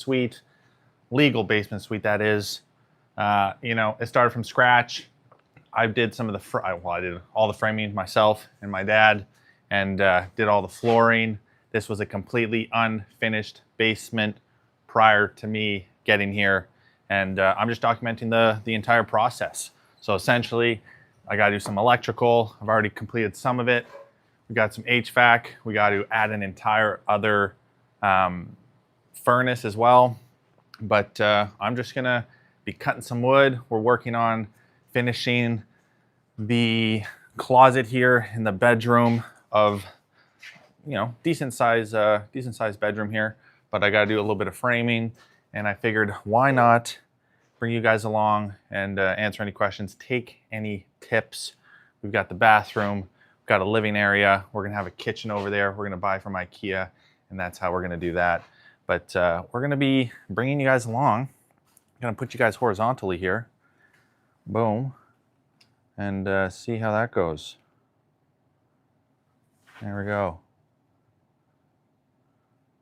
suite, legal basement suite that is. You know, it started from scratch. I did some of the, I did all the framing myself and my dad, and did all the flooring. This was a completely unfinished basement prior to me getting here, and I'm just documenting the entire process. So essentially, I got to do some electrical. I've already completed some of it. We got some HVAC. We got to add an entire other furnace as well. But I'm just gonna be cutting some wood. We're working on finishing the closet here in the bedroom of, you know, decent size bedroom here. But I got to do a little bit of framing, and I figured why not bring you guys along and answer any questions, take any tips. We've got the bathroom, we've got a living area. We're gonna have a kitchen over there. We're gonna buy from IKEA, and that's how we're gonna do that. But we're gonna be bringing you guys along. I'm gonna put you guys horizontally here. Boom. And see how that goes. There we go.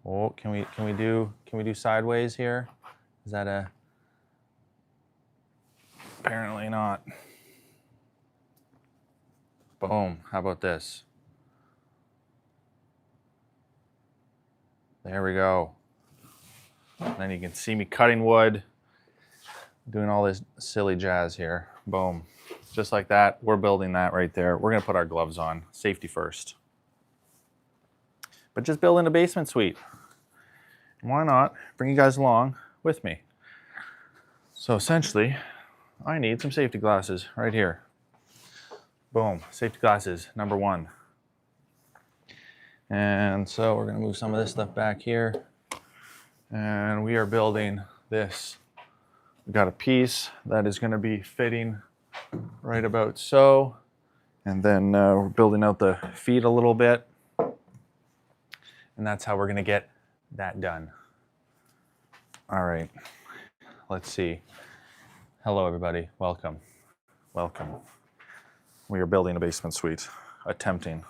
Oh, can we do sideways here? Is that a? Apparently not. Boom. How about this? There we go. And then you can see me cutting wood, doing all this silly jazz here. Boom. Just like that. We're building that right there. We're going to put our gloves on. Safety first. But just building a basement suite. Why not bring you guys along with me? So essentially, I need some safety glasses right here. Boom. Safety glasses, number 1. And so we're going to move some of this stuff back here. And we are building this. We've got a piece that is going to be fitting right about so. And then we're building out the feet a little bit. And that's how we're going to get that done. All right. Let's see. Hello, everybody. Welcome. Welcome. We are building a basement suite. Attempting.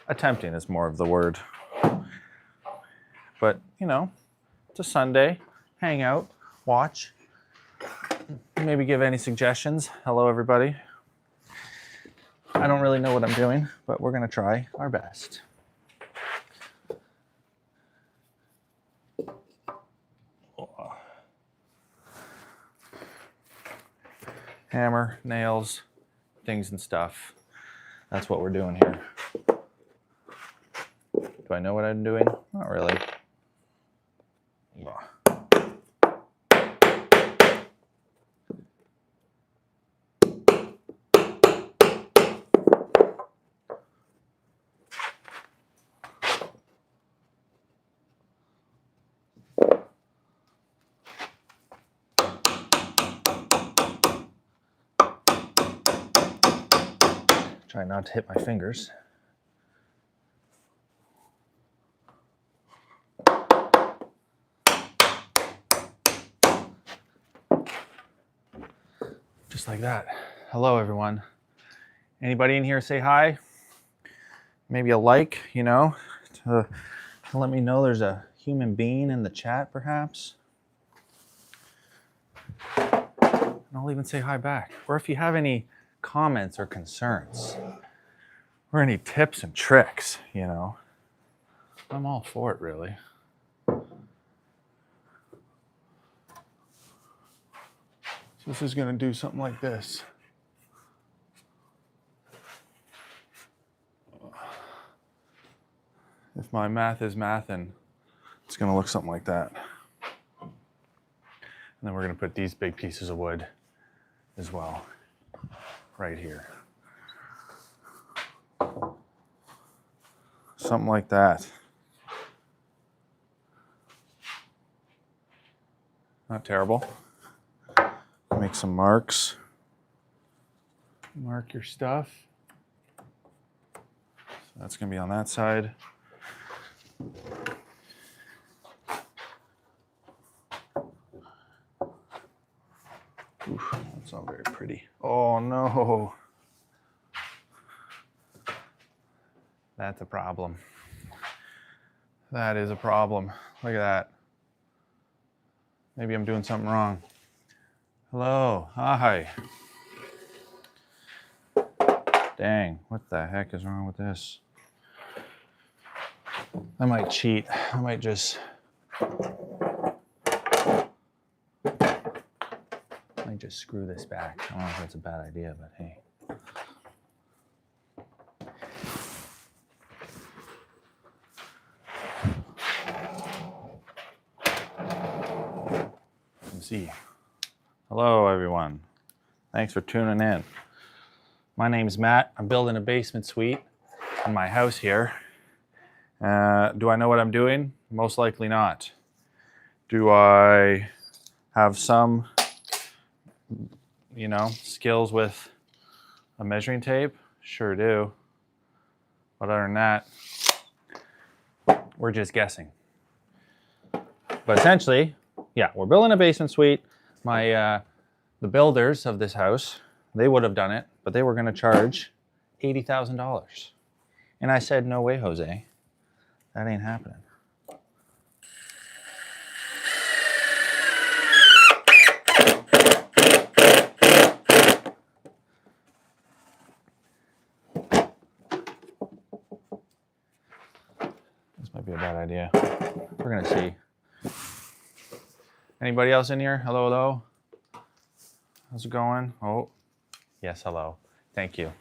Attempting is more of the word. But, you know, it's a Sunday. Hang out. Watch. Maybe give any suggestions. Hello, everybody. I don't really know what I'm doing, but we're going to try our best. Hammer, nails, things and stuff. That's what we're doing here. Do I know what I'm doing? Not really. Try not to hit my fingers. Just like that. Hello, everyone. Anybody in here say hi? Maybe a like, you know, to let me know there's a human being in the chat, perhaps. And I'll even say hi back. Or if you have any comments or concerns, or any tips and tricks, you know, I'm all for it, really. So this is going to do something like this. If my math is mathin', it's going to look something like that. And then we're going to put these big pieces of wood as well, right here. Something like that. Not terrible. Make some marks. Mark your stuff. So that's going to be on that side. Oof, that's not very pretty. Oh no. That's a problem. That is a problem. Look at that. Maybe I'm doing something wrong. Hello, hi. Dang, what the heck is wrong with this? I might cheat. I might just screw this back. I don't know if that's a bad idea, but hey. Let's see. Hello, everyone. Thanks for tuning in. My name's Matt. I'm building a basement suite in my house here. Do I know what I'm doing? Most likely not. Do I have some, skills with a measuring tape? Sure do. But other than that, we're just guessing. But essentially, yeah, we're building a basement suite. The builders of this house, they would have done it, but they were going to charge $80,000. And I said, no way, Jose. That ain't happening. This might be a bad idea. We're going to see. Anybody else in here? Hello, hello. How's it going? Oh, yes, hello. Thank you.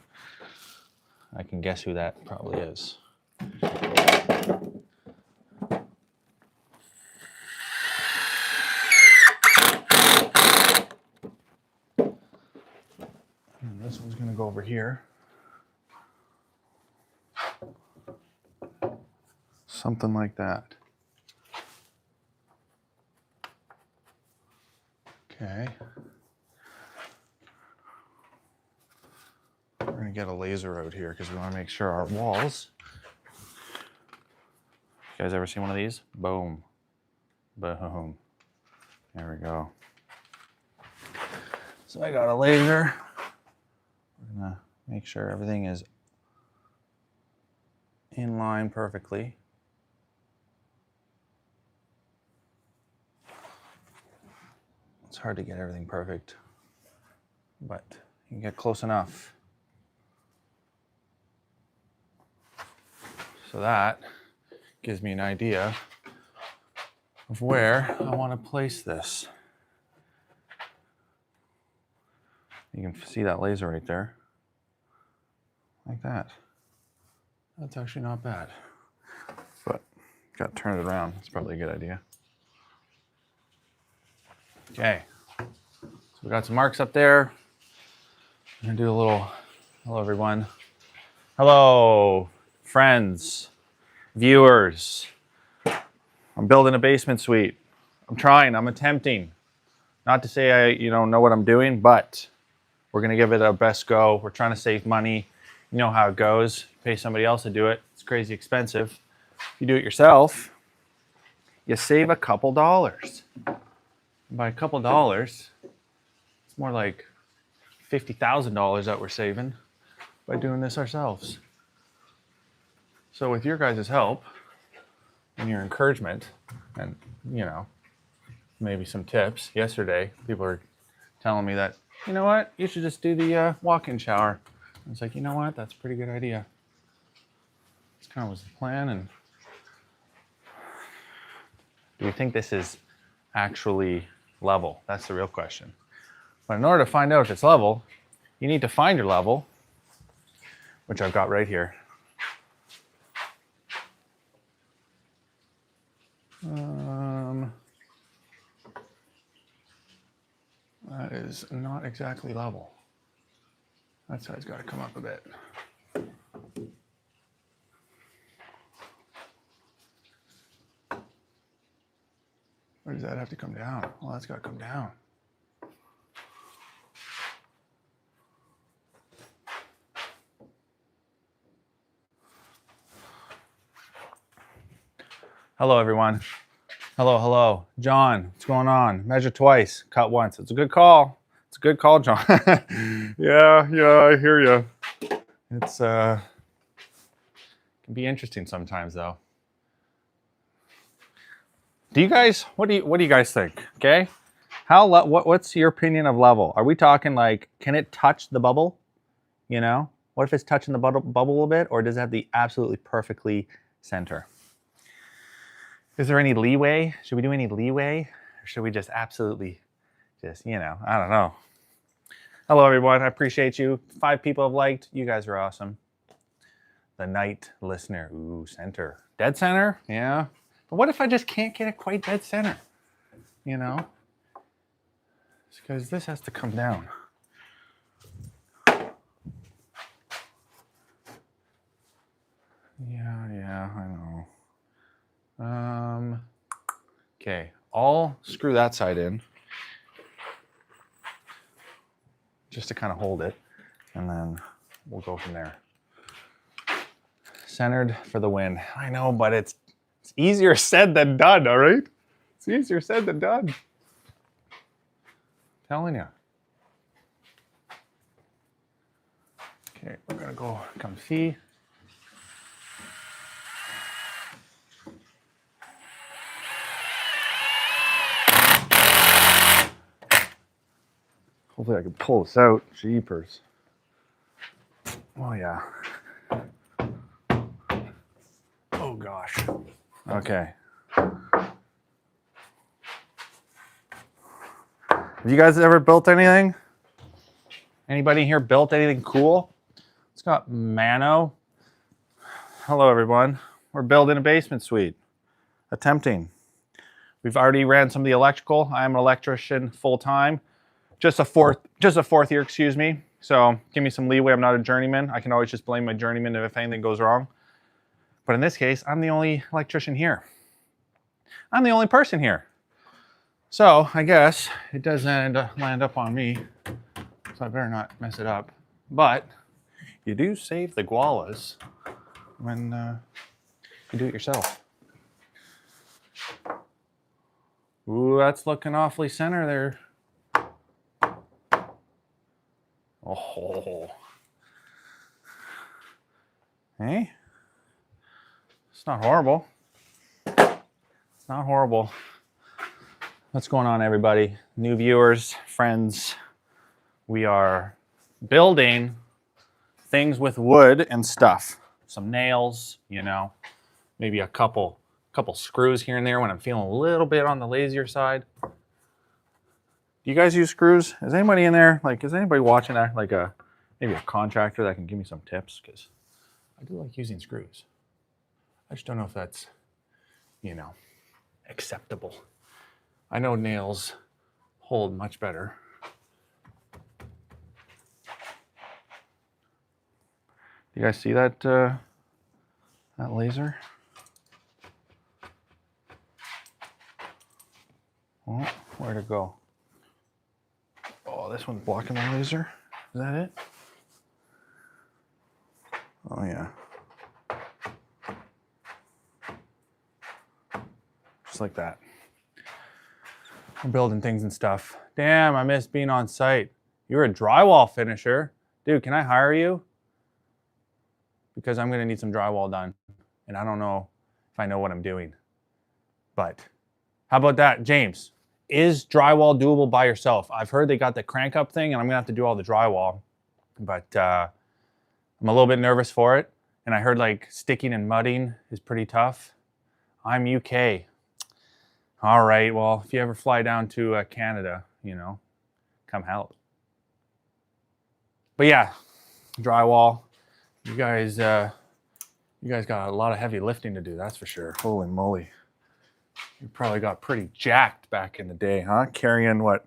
I can guess who that probably is. And this one's going to go over here. Something like that. Okay. We're going to get a laser out here because we want to make sure our walls. You guys ever seen one of these? Boom. Boom. There we go. So I got a laser. We're going to make sure everything is in line perfectly. It's hard to get everything perfect, but you can get close enough. So that gives me an idea of where I want to place this. You can see that laser right there, like that. That's actually not bad, but got to turn it around. It's probably a good idea. Okay, so we got some marks up there. I'm gonna do a little, hello everyone. Hello, friends, viewers. I'm building a basement suite. I'm attempting. Not to say I know what I'm doing, but we're gonna give it our best go. We're trying to save money. You know how it goes. Pay somebody else to do it. It's crazy expensive. If you do it yourself, you save a couple dollars. By a couple dollars, it's more like $50,000 that we're saving by doing this ourselves. So with your guys' help and your encouragement and, maybe some tips. Yesterday, people were telling me that, you know what, you should just do the walk-in shower. I was like, you know what, that's a pretty good idea. This kind of was the plan. And do we think this is actually level? That's the real question. But in order to find out if it's level, you need to find your level, which I've got right here. That is not exactly level. That side's got to come up a bit. Or does that have to come down? Well, that's got to come down. Hello, everyone. Hello, hello. John, what's going on? Measure twice, cut once. It's a good call. It's a good call, John. Yeah, I hear you. It's can be interesting sometimes, though. Do you guys, what do you guys think? Okay. What's your opinion of level? Are we talking like, can it touch the bubble? You know, what if it's touching the bubble a little bit, or does it have to be absolutely perfectly center? Is there any leeway? Should we do any leeway? Or should we just absolutely just, you know, I don't know. Hello, everyone. I appreciate you. 5 people have liked. You guys are awesome. The night listener. Ooh, center. Dead center? Yeah. But what if I just can't get it quite dead center? You know? It's because this has to come down. Yeah, I know. Okay, I'll screw that side in just to kind of hold it, and then we'll go from there. Centered for the win. I know, but it's easier said than done, all right? It's easier said than done. Telling you. Okay, we're gonna go come see. Hopefully I can pull this out. Jeepers. Oh yeah. Oh gosh. Okay. Have you guys ever built anything? Anybody here built anything cool? It's got Mano. Hello everyone. We're building a basement suite. Attempting. We've already ran some of the electrical. I am an electrician full time. Just a fourth year, excuse me. So give me some leeway. I'm not a journeyman. I can always just blame my journeyman if anything goes wrong. But in this case, I'm the only electrician here. I'm the only person here. So I guess it does land up on me. So I better not mess it up. But you do save the gualas when you do it yourself. Ooh, that's looking awfully center there. Oh. Hey? It's not horrible. It's not horrible. What's going on, everybody? New viewers, friends. We are building things with wood and stuff. Some nails, you know, maybe a couple screws here and there when I'm feeling a little bit on the lazier side. Do you guys use screws? Is anybody in there? Like, is anybody watching that? Like maybe a contractor that can give me some tips? Because I do like using screws. I just don't know if that's, you know, acceptable. I know nails hold much better. You guys see that that laser? Oh, where'd it go? Oh, this one's blocking my laser. Is that it? Oh yeah. Just like that. I'm building things and stuff. Damn, I miss being on site. You're a drywall finisher. Dude, can I hire you? Because I'm gonna need some drywall done. And I don't know if I know what I'm doing. But how about that, James? Is drywall doable by yourself? I've heard they got the crank up thing and I'm gonna have to do all the drywall. But I'm a little bit nervous for it. And I heard like sticking and mudding is pretty tough. I'm UK. All right, well, if you ever fly down to Canada, you know, come help. But yeah, drywall. You guys got a lot of heavy lifting to do, that's for sure. Holy moly. You probably got pretty jacked back in the day, huh? Carrying what?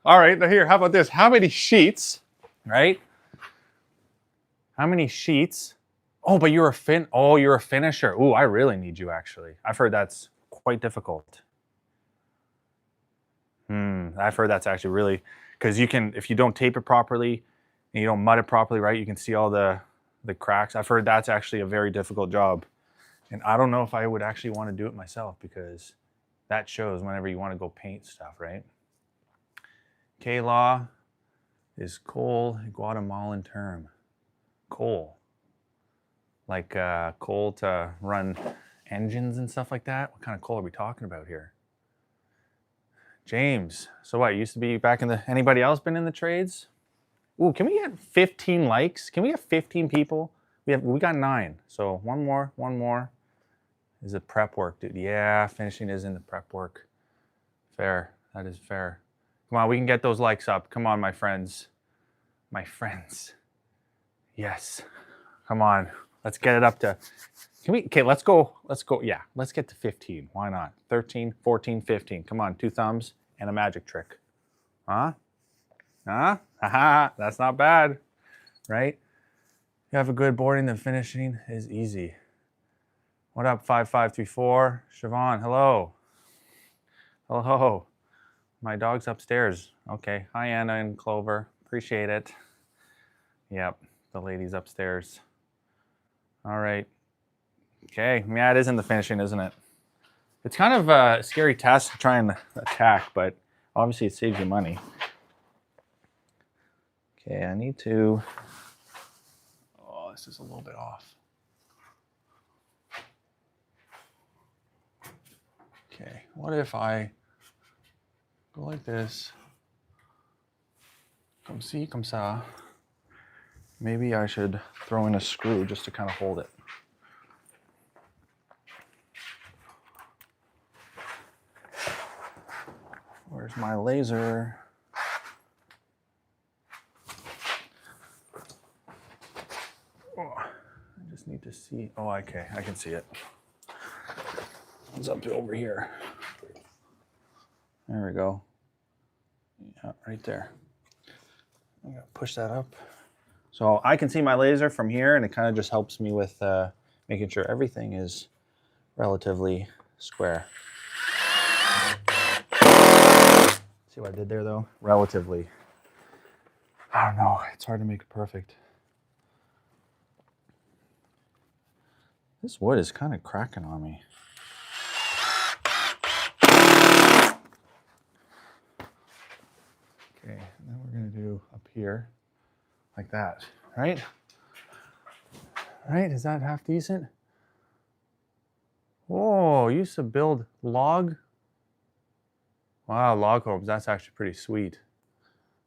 All right, now here, how about this? How many sheets, right? How many sheets? Oh, but you're a finisher. Ooh, I really need you actually. I've heard that's quite difficult. I've heard that's actually really, because you can, if you don't tape it properly and you don't mud it properly, right, you can see all the cracks. I've heard that's actually a very difficult job. And I don't know if I would actually want to do it myself because that shows whenever you want to go paint stuff, right? K-Law is coal, Guatemalan term. Coal. Like coal to run engines and stuff like that. What kind of coal are we talking about here? James, so what, you used to be back in the, anybody else been in the trades? Ooh, can we get 15 likes? Can we have 15 people? We got 9, so one more. Is it prep work, dude? Yeah, finishing is in the prep work. Fair, that is fair. Come on, we can get those likes up. Come on, my friends. My friends. Yes, come on. Let's get it up to, can we, okay, let's go, yeah, let's get to 15. Why not? 13, 14, 15. Come on, 2 thumbs and a magic trick. Huh? Huh? Haha, that's not bad, right? You have a good boarding, then finishing is easy. What up, 5534? Siobhan, hello. Hello. My dog's upstairs. Okay, hi Anna and Clover, appreciate it. Yep, the lady's upstairs. All right. Okay, yeah, it is in the finishing, isn't it? It's kind of a scary task to try and attack, but obviously it saves you money. Okay, I need to, oh, this is a little bit off. Okay, what if I go like this? Comme ci, comme ça. Maybe I should throw in a screw just to kind of hold it. Where's my laser? Oh, I just need to see. Oh, okay, I can see it. It's up over here. There we go. Yeah, right there. I'm gonna push that up. So I can see my laser from here, and it kind of just helps me with making sure everything is relatively square. See what I did there though? Relatively. I don't know, it's hard to make it perfect. This wood is kind of cracking on me. Okay, now we're gonna do up here like that, right? Right, is that half decent? Whoa, you used to build log? Wow, log homes, that's actually pretty sweet.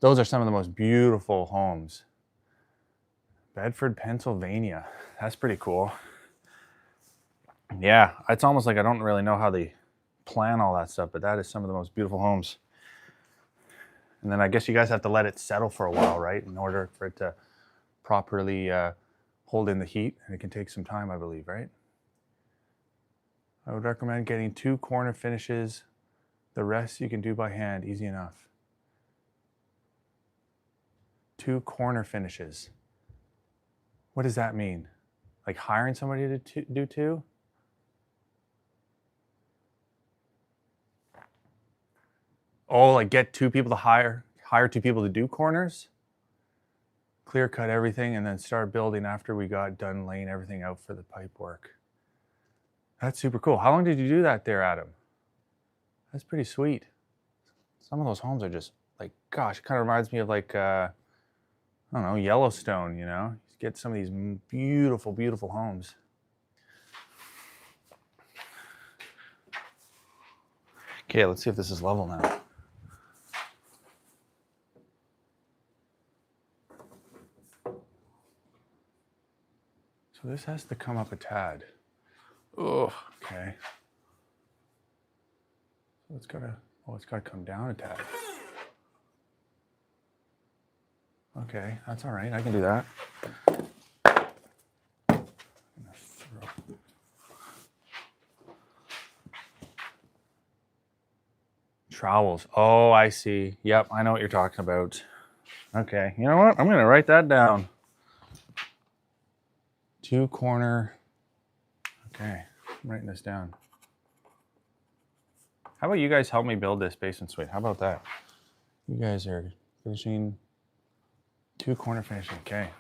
Those are some of the most beautiful homes. Bedford, Pennsylvania, that's pretty cool. Yeah, it's almost like I don't really know how they plan all that stuff, but that is some of the most beautiful homes. And then I guess you guys have to let it settle for a while, right? In order for it to properly hold in the heat, and it can take some time, I believe, right? I would recommend getting 2 corner finishes. The rest you can do by hand, easy enough. 2 corner finishes. What does that mean? Like hiring somebody to do 2? Oh, like get 2 people to hire 2 people to do corners? Clear cut everything and then start building after we got done laying everything out for the pipe work. That's super cool. How long did you do that there, Adam? That's pretty sweet. Some of those homes are just like, gosh, it kind of reminds me of like, I don't know, Yellowstone, you know? You get some of these beautiful, beautiful homes. Okay, let's see if this is level now. So this has to come up a tad. Oh, okay. So it's gotta come down a tad. Okay, that's all right. I can do that. Trowels. Oh, I see. Yep, I know what you're talking about. Okay, you know what? I'm gonna write that down. 2 corner. Okay, I'm writing this down. How about you guys help me build this basement suite? How about that? You guys are finishing 2 corner finishing. Okay.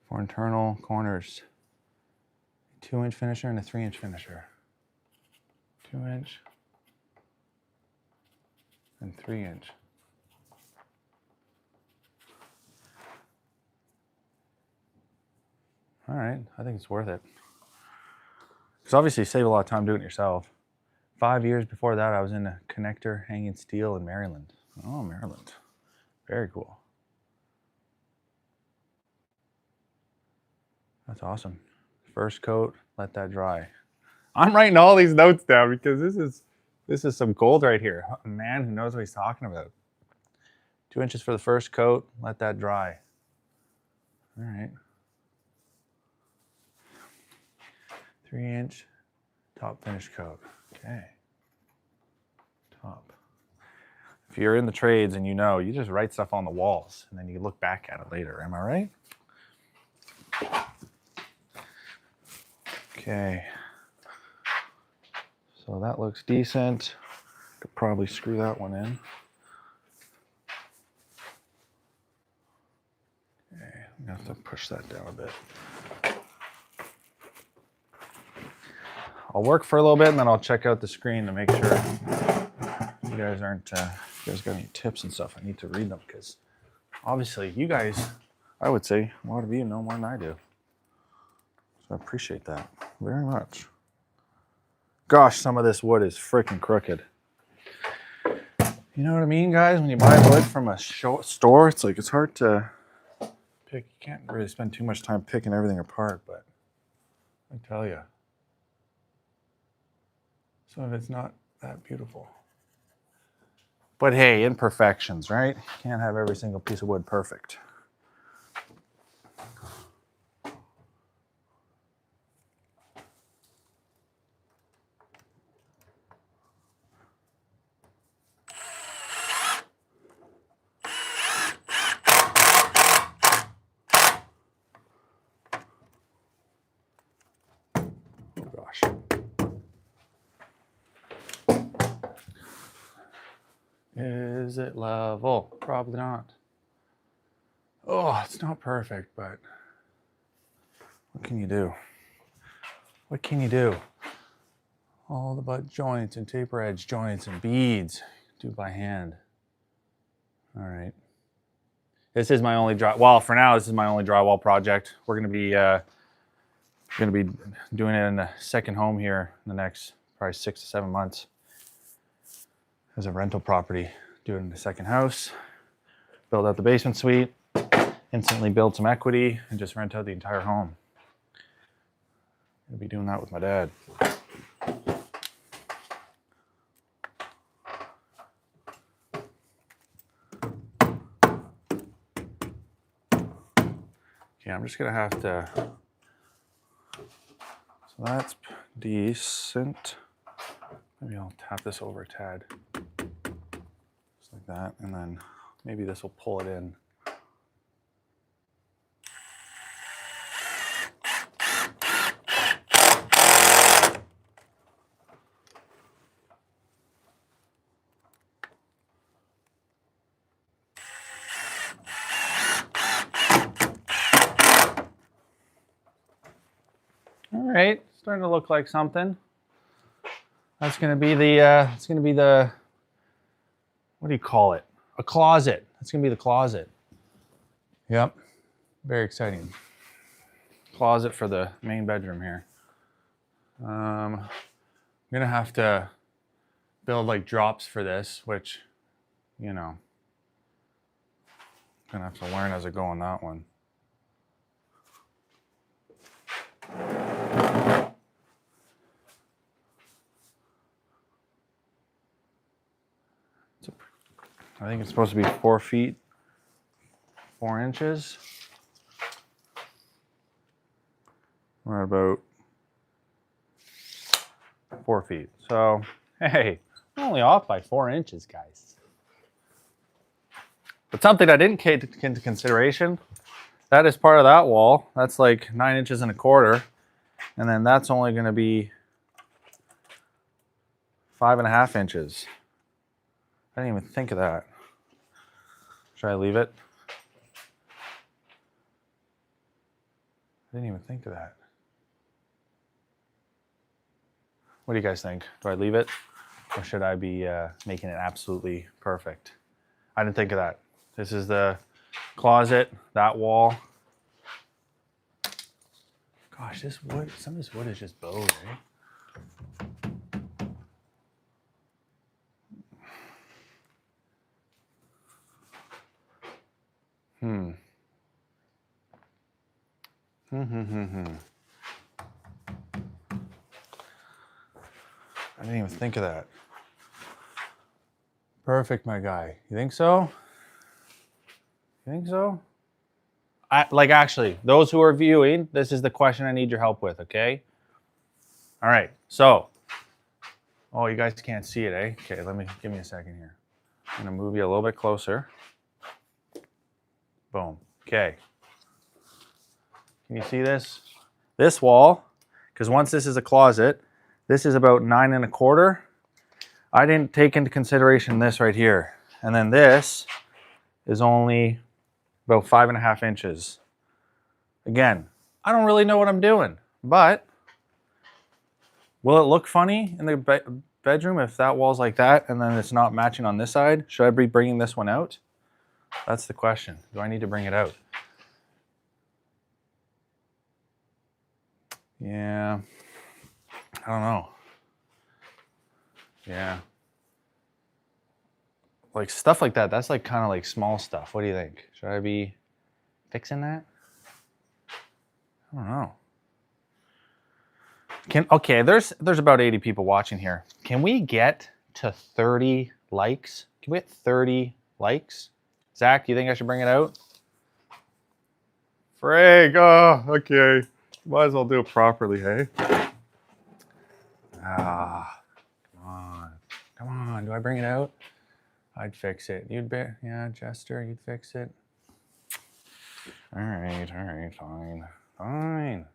For internal corners, 2-inch finisher and a 3-inch finisher. 2-inch and 3-inch. All right, I think it's worth it. Because obviously you save a lot of time doing it yourself. 5 years before that, I was in a connector hanging steel in Maryland. Oh, Maryland. Very cool. That's awesome. First coat, let that dry. I'm writing all these notes down because this is some gold right here. A man who knows what he's talking about. 2 inches for the first coat, let that dry. All right. 3-inch top finish coat. Okay. Top. If you're in the trades and you know, you just write stuff on the walls and then you look back at it later. Am I right? Okay. So that looks decent. Could probably screw that one in. Okay, I'm gonna have to push that down a bit. I'll work for a little bit and then I'll check out the screen to make sure you guys aren't, if you guys got any tips and stuff, I need to read them because obviously you guys, I would say, a lot of you know more than I do. So I appreciate that very much. Gosh, some of this wood is freaking crooked. You know what I mean, guys? When you buy wood from a store, it's like, it's hard to pick. You can't really spend too much time picking everything apart, but I tell you, some of it's not that beautiful. But hey, imperfections, right? You can't have every single piece of wood perfect. Oh gosh. Is it level? Probably not. Oh, it's not perfect, but what can you do? What can you do? All the butt joints and taper edge joints and beads, do by hand. All right. This is my only well, for now, this is my only drywall project. We're gonna be doing it in the second home here in the next probably 6 to 7 months. As a rental property, do it in the second house, build out the basement suite, instantly build some equity, and just rent out the entire home. I'll be doing that with my dad. Okay, I'm just gonna have to, so that's decent. Maybe I'll tap this over a tad. Just like that, and then maybe this will pull it in. All right, starting to look like something. That's gonna be the, it's gonna be the, what do you call it? A closet. That's gonna be the closet. Yep, very exciting. Closet for the main bedroom here. I'm gonna have to build like drops for this, which, you know, I'm gonna have to learn as I go on that one. I think it's supposed to be 4 feet, 4 inches. We're about 4 feet. So, hey, I'm only off by 4 inches, guys. But something I didn't take into consideration, that is part of that wall. That's like 9 inches and a quarter. And then that's only gonna be 5.5 inches. I didn't even think of that. Should I leave it? I didn't even think of that. What do you guys think? Do I leave it? Or should I be making it absolutely perfect? I didn't think of that. This is the closet, that wall. Gosh, this wood, some of this wood is just bowed, eh? I didn't even think of that. Perfect, my guy. You think so? You think so? Actually, those who are viewing, this is the question I need your help with, okay? All right, so. Oh, you guys can't see it, eh? Okay, give me a second here. I'm gonna move you a little bit closer. Boom, okay. Can you see this? This wall, because once this is a closet, this is about 9 1/4. I didn't take into consideration this right here. And then this is only about 5.5 inches. Again, I don't really know what I'm doing, but will it look funny in the bedroom if that wall's like that and then it's not matching on this side? Should I be bringing this one out? That's the question. Do I need to bring it out? Yeah, I don't know. Yeah. Like stuff like that, that's like kind of like small stuff. What do you think? Should I be fixing that? I don't know. Okay, there's about 80 people watching here. Can we get to 30 likes? Can we get 30 likes? Zach, you think I should bring it out? Frig, oh, okay. Might as well do it properly, hey? Ah, come on. Come on, do I bring it out? I'd fix it. Yeah, Jester, you'd fix it. All right, fine. Fine.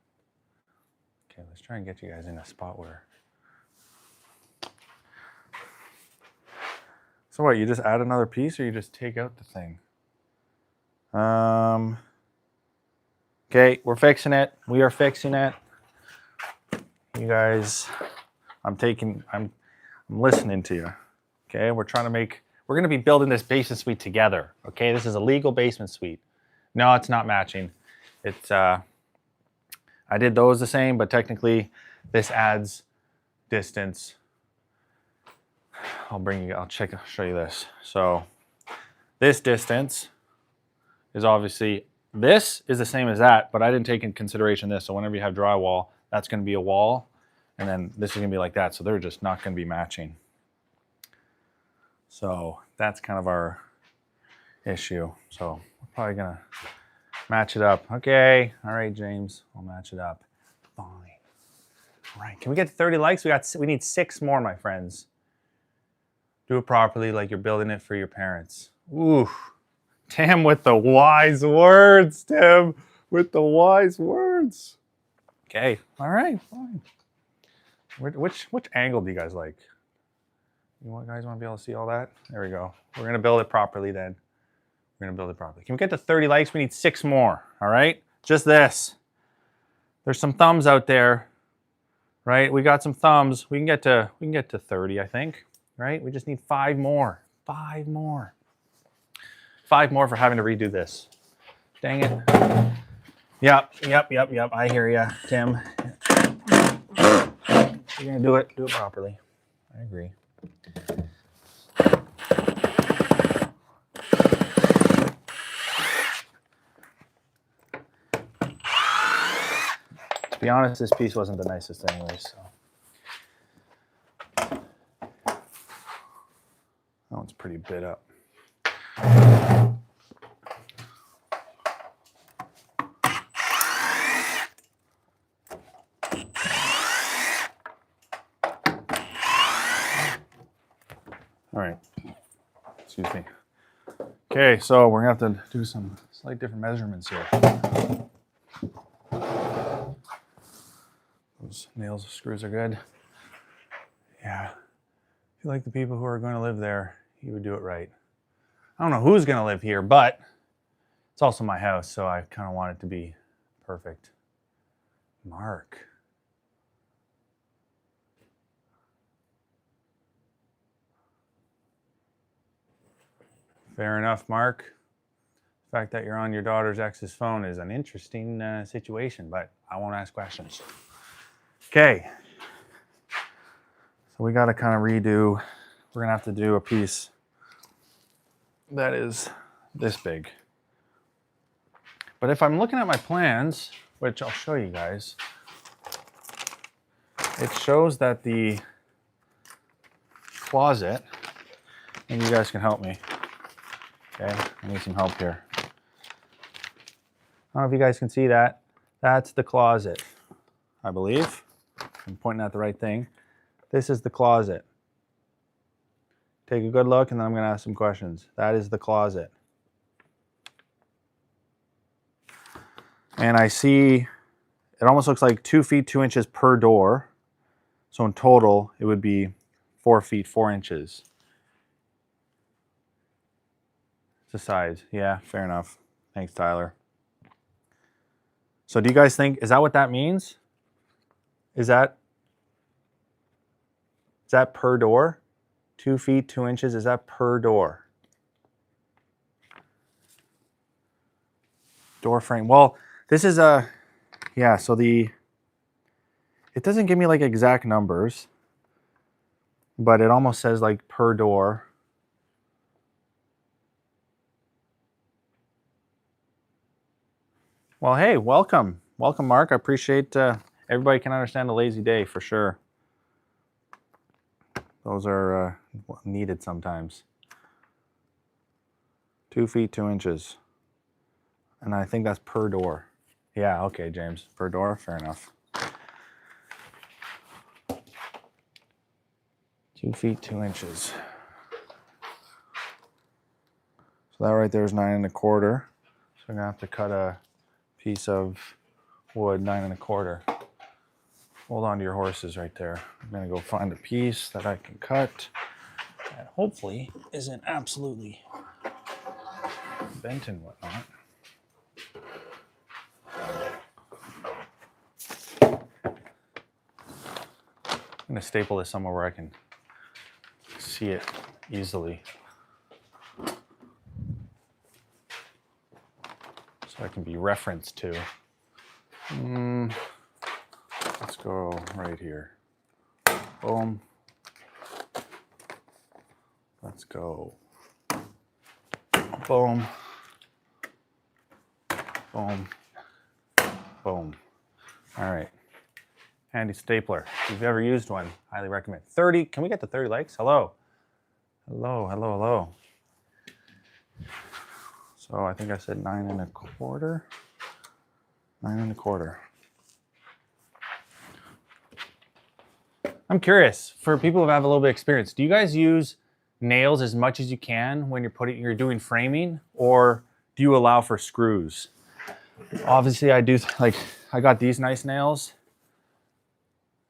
Okay, let's try and get you guys in a spot where. So what, you just add another piece or you just take out the thing? Okay, we're fixing it. We are fixing it. You guys, I'm listening to you. Okay, we're gonna be building this basement suite together. Okay, this is a legal basement suite. No, it's not matching. It's, I did those the same, but technically this adds distance. I'll show you this. So this distance is obviously, this is the same as that, but I didn't take into consideration this. So whenever you have drywall, that's gonna be a wall, and then this is gonna be like that. So they're just not gonna be matching. So that's kind of our issue. So we're probably gonna match it up. Okay, all right, James, we'll match it up. Fine. All right, can we get to 30 likes? We need 6 more, my friends. Do it properly like you're building it for your parents. Ooh, Tim with the wise words, Tim with the wise words. Okay, all right, fine. Which angle do you guys like? You guys want to be able to see all that? There we go. We're gonna build it properly then. We're gonna build it properly. Can we get to 30 likes? We need 6 more, all right? Just this. There's some thumbs out there, right? We got some thumbs. We can get to 30, I think, right? We just need 5 more. 5 more. 5 more for having to redo this. Dang it. Yep. I hear ya, Tim. You're gonna do it properly. I agree. To be honest, this piece wasn't the nicest anyway, so. That one's pretty bit up. All right, excuse me. Okay, so we're gonna have to do some slight different measurements here. Those nails, screws are good. Yeah, if you like the people who are going to live there, you would do it right. I don't know who's going to live here, but it's also my house, so I kind of want it to be perfect. Mark. Fair enough, Mark. The fact that you're on your daughter's ex's phone is an interesting situation, but I won't ask questions. Okay. So we got to kind of redo. We're going to have to do a piece that is this big. But if I'm looking at my plans, which I'll show you guys, it shows that the closet, and you guys can help me. Okay, I need some help here. I don't know if you guys can see that. That's the closet, I believe. I'm pointing at the right thing. This is the closet. Take a good look and then I'm going to ask some questions. That is the closet. And I see it almost looks like 2 feet 2 inches per door. So in total, it would be 4 feet 4 inches. It's the size. Yeah, fair enough. Thanks, Tyler. So do you guys think, is that what that means? Is that per door? 2 feet 2 inches, is that per door? Door frame. Well, this is a, yeah, so it doesn't give me like exact numbers, but it almost says like per door. Well, hey, welcome. Welcome, Mark. I appreciate everybody can understand a lazy day for sure. Those are needed sometimes. 2 feet 2 inches. And I think that's per door. Yeah, okay, James. Per door, fair enough. 2 feet 2 inches. So that right there is 9 1/4. So I'm gonna have to cut a piece of wood 9 1/4. Hold on to your horses right there. I'm gonna go find a piece that I can cut that hopefully isn't absolutely bent and whatnot. I'm gonna staple this somewhere where I can see it easily. So I can be referenced to. Let's go right here. Boom. Let's go. Boom. Boom. Boom. All right. Handy stapler. If you've ever used one, highly recommend. 30, can we get to 30 likes? Hello. Hello, hello, hello. So I think I said 9 1/4. 9 1/4. I'm curious, for people who have a little bit of experience, do you guys use nails as much as you can when you're doing framing, or do you allow for screws? Obviously I do, like I got these nice nails,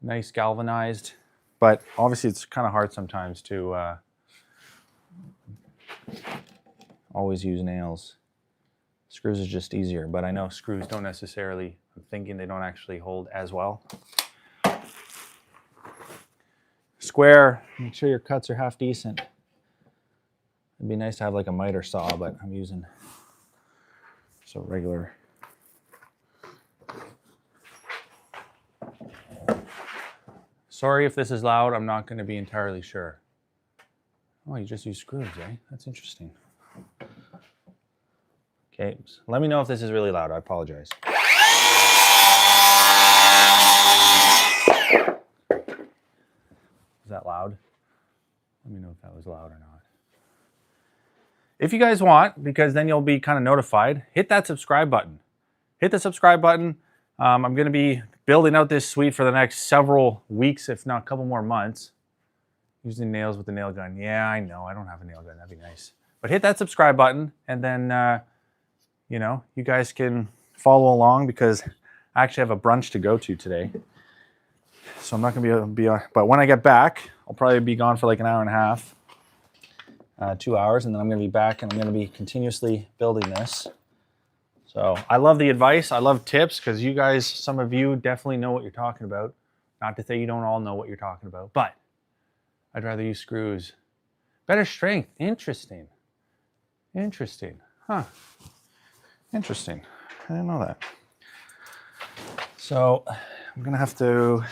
nice galvanized, but obviously it's kind of hard sometimes to always use nails. Screws is just easier, but I know screws don't necessarily, I'm thinking they don't actually hold as well. Square, make sure your cuts are half decent. It'd be nice to have like a miter saw, but I'm using so regular. Sorry if this is loud, I'm not going to be entirely sure. Oh, you just use screws, eh? That's interesting. Okay, so let me know if this is really loud. I apologize. Is that loud? Let me know if that was loud or not. If you guys want, because then you'll be kind of notified, hit that subscribe button. Hit the subscribe button. I'm going to be building out this suite for the next several weeks, if not a couple more months. Using nails with the nail gun. Yeah, I know. I don't have a nail gun. That'd be nice. But hit that subscribe button, and then, you know, you guys can follow along because I actually have a brunch to go to today. So I'm not going to be able to be on. But when I get back, I'll probably be gone for like an hour and a half, 2 hours, and then I'm going to be back and I'm going to be continuously building this. So I love the advice. I love tips because you guys, some of you definitely know what you're talking about. Not to say you don't all know what you're talking about, but I'd rather use screws. Better strength. Interesting. Interesting. Huh. Interesting. I didn't know that. So I'm gonna have to,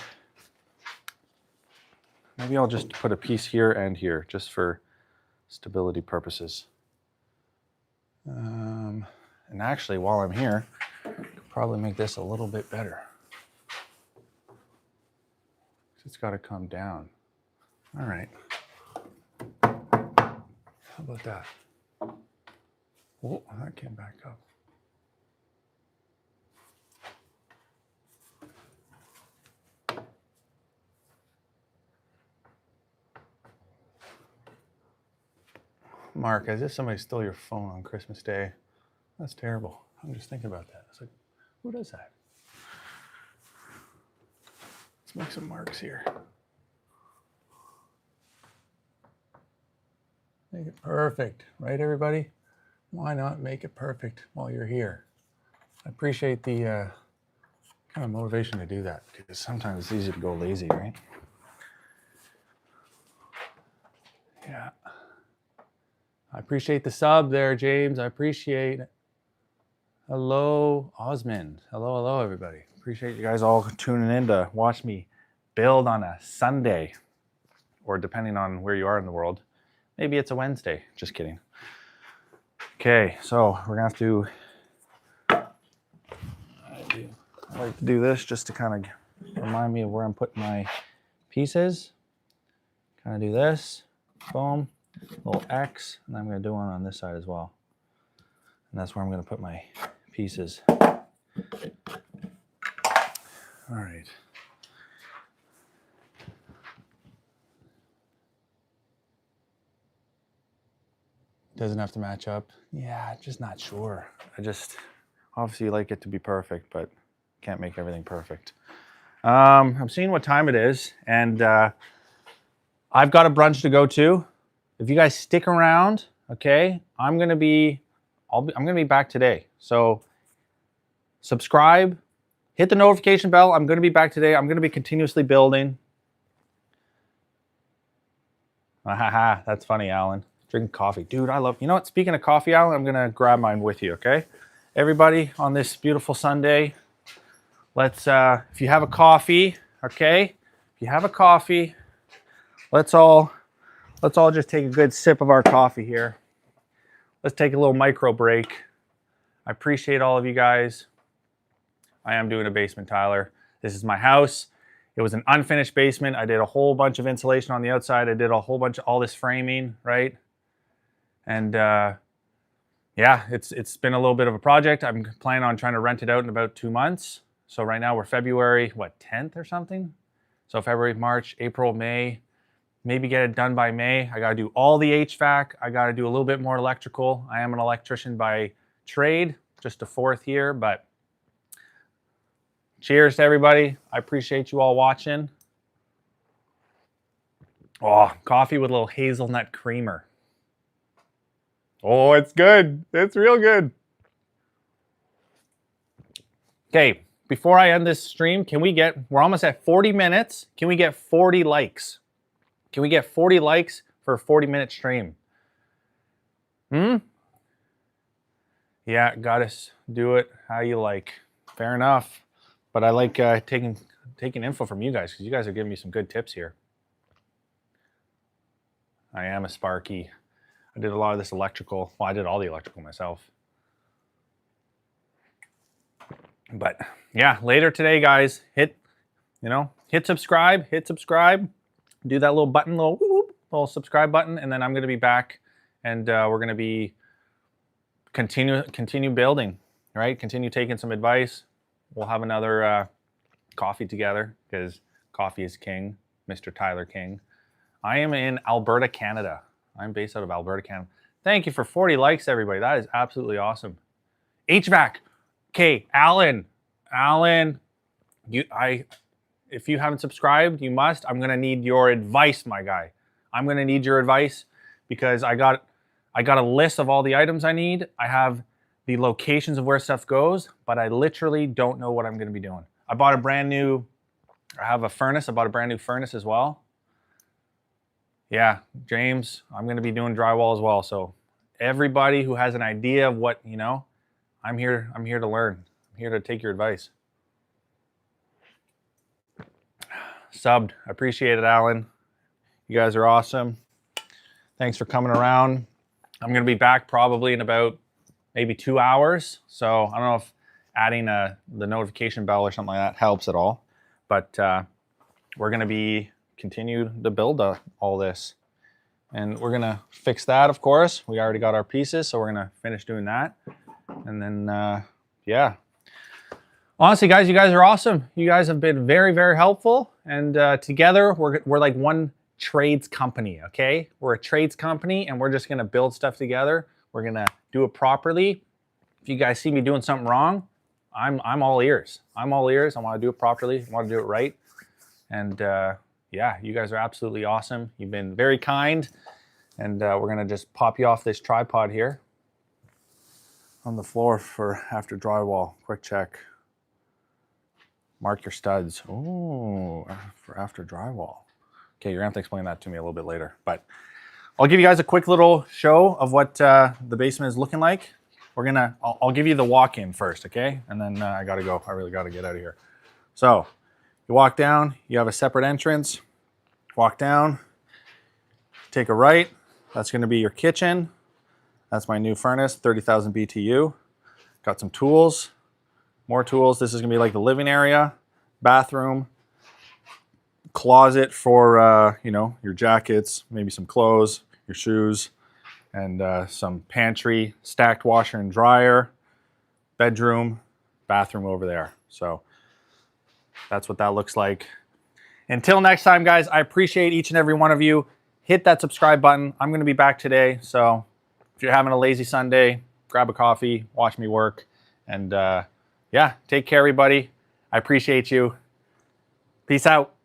maybe I'll just put a piece here and here just for stability purposes. And actually, while I'm here, I could probably make this a little bit better. It's got to come down. All right. How about that? Oh, that came back up. Mark, as if somebody stole your phone on Christmas Day. That's terrible. I'm just thinking about that. It's like, who does that? Let's make some marks here. Make it perfect, right, everybody? Why not make it perfect while you're here? I appreciate the kind of motivation to do that, because sometimes it's easy to go lazy, right? Yeah. I appreciate the sub there, James. I appreciate it. Hello, Osmond. Hello, everybody. Appreciate you guys all tuning in to watch me build on a Sunday, or depending on where you are in the world, maybe it's a Wednesday. Just kidding. Okay, so we're gonna have to, I like to do this just to kind of remind me of where I'm putting my pieces. Kind of do this, boom, little X, and I'm gonna do one on this side as well. And that's where I'm gonna put my pieces. All right. Doesn't have to match up. Yeah, just not sure. I just obviously like it to be perfect, but can't make everything perfect. I'm seeing what time it is, and I've got a brunch to go to. If you guys stick around, okay, I'm gonna be back today. So subscribe, hit the notification bell. I'm gonna be back today. I'm gonna be continuously building. Haha, that's funny, Alan. Drinking coffee. Dude, I love, you know what? Speaking of coffee, Alan, I'm gonna grab mine with you, okay? Everybody on this beautiful Sunday, let's, if you have a coffee, okay? If you have a coffee, let's all just take a good sip of our coffee here. Let's take a little micro break. I appreciate all of you guys. I am doing a basement, Tyler. This is my house. It was an unfinished basement. I did a whole bunch of insulation on the outside. I did a whole bunch of all this framing, right? And yeah, it's been a little bit of a project. I'm planning on trying to rent it out in about 2 months. So right now we're February, what, 10th or something? So February, March, April, May, maybe get it done by May. I gotta do all the HVAC. I gotta do a little bit more electrical. I am an electrician by trade, just a fourth year, but cheers to everybody. I appreciate you all watching. Oh, coffee with a little hazelnut creamer. Oh, it's good. It's real good. Okay, before I end this stream, we're almost at 40 minutes. Can we get 40 likes? Can we get 40 likes for a 40-minute stream? Yeah, gotta do it how you like. Fair enough. But I like taking info from you guys, because you guys are giving me some good tips here. I am a Sparky. I did a lot of this electrical. Well, I did all the electrical myself. But yeah, later today, guys, hit subscribe, do that little button, little subscribe button, and then I'm going to be back, and we're going to be continue building, right? Continue taking some advice. We'll have another coffee together, because coffee is king, Mr. Tyler King. I am in Alberta, Canada. I'm based out of Alberta, Canada. Thank you for 40 likes, everybody. That is absolutely awesome. HVAC. Okay, Alan, if you haven't subscribed, you must. I'm gonna need your advice, my guy. I'm gonna need your advice, because I got a list of all the items I need. I have the locations of where stuff goes, but I literally don't know what I'm gonna be doing. I have a brand new furnace as well. Yeah, James, I'm going to be doing drywall as well. So everybody who has an idea of what, I'm here to learn. I'm here to take your advice. Subbed. I appreciate it, Alan. You guys are awesome. Thanks for coming around. I'm going to be back probably in about maybe 2 hours. So I don't know if adding the notification bell or something like that helps at all. But we're going to be continue to build all this. And we're going to fix that, of course. We already got our pieces, so we're going to finish doing that. And then, yeah. Honestly, guys, you guys are awesome. You guys have been very, very helpful. And together, we're like one trades company, okay? We're a trades company, and we're just going to build stuff together. We're going to do it properly. If you guys see me doing something wrong, I'm all ears. I'm all ears. I want to do it properly. I want to do it right. And yeah, you guys are absolutely awesome. You've been very kind. And we're going to just pop you off this tripod here on the floor for after drywall. Quick check. Mark your studs. Oh, for after drywall. Okay, you're going to have to explain that to me a little bit later. But I'll give you guys a quick little show of what the basement is looking like. I'll give you the walk-in first, okay? And then I got to go. I really got to get out of here. So you walk down. You have a separate entrance. Walk down. Take a right. That's going to be your kitchen. That's my new furnace, 30,000 BTU. Got some tools. More tools. This is going to be like the living area, bathroom, closet for, you know, your jackets, maybe some clothes, your shoes, and some pantry, stacked washer and dryer, bedroom, bathroom over there. So that's what that looks like. Until next time, guys, I appreciate each and every one of you. Hit that subscribe button. I'm going to be back today. So if you're having a lazy Sunday, grab a coffee, watch me work, and yeah, take care, everybody. I appreciate you. Peace out.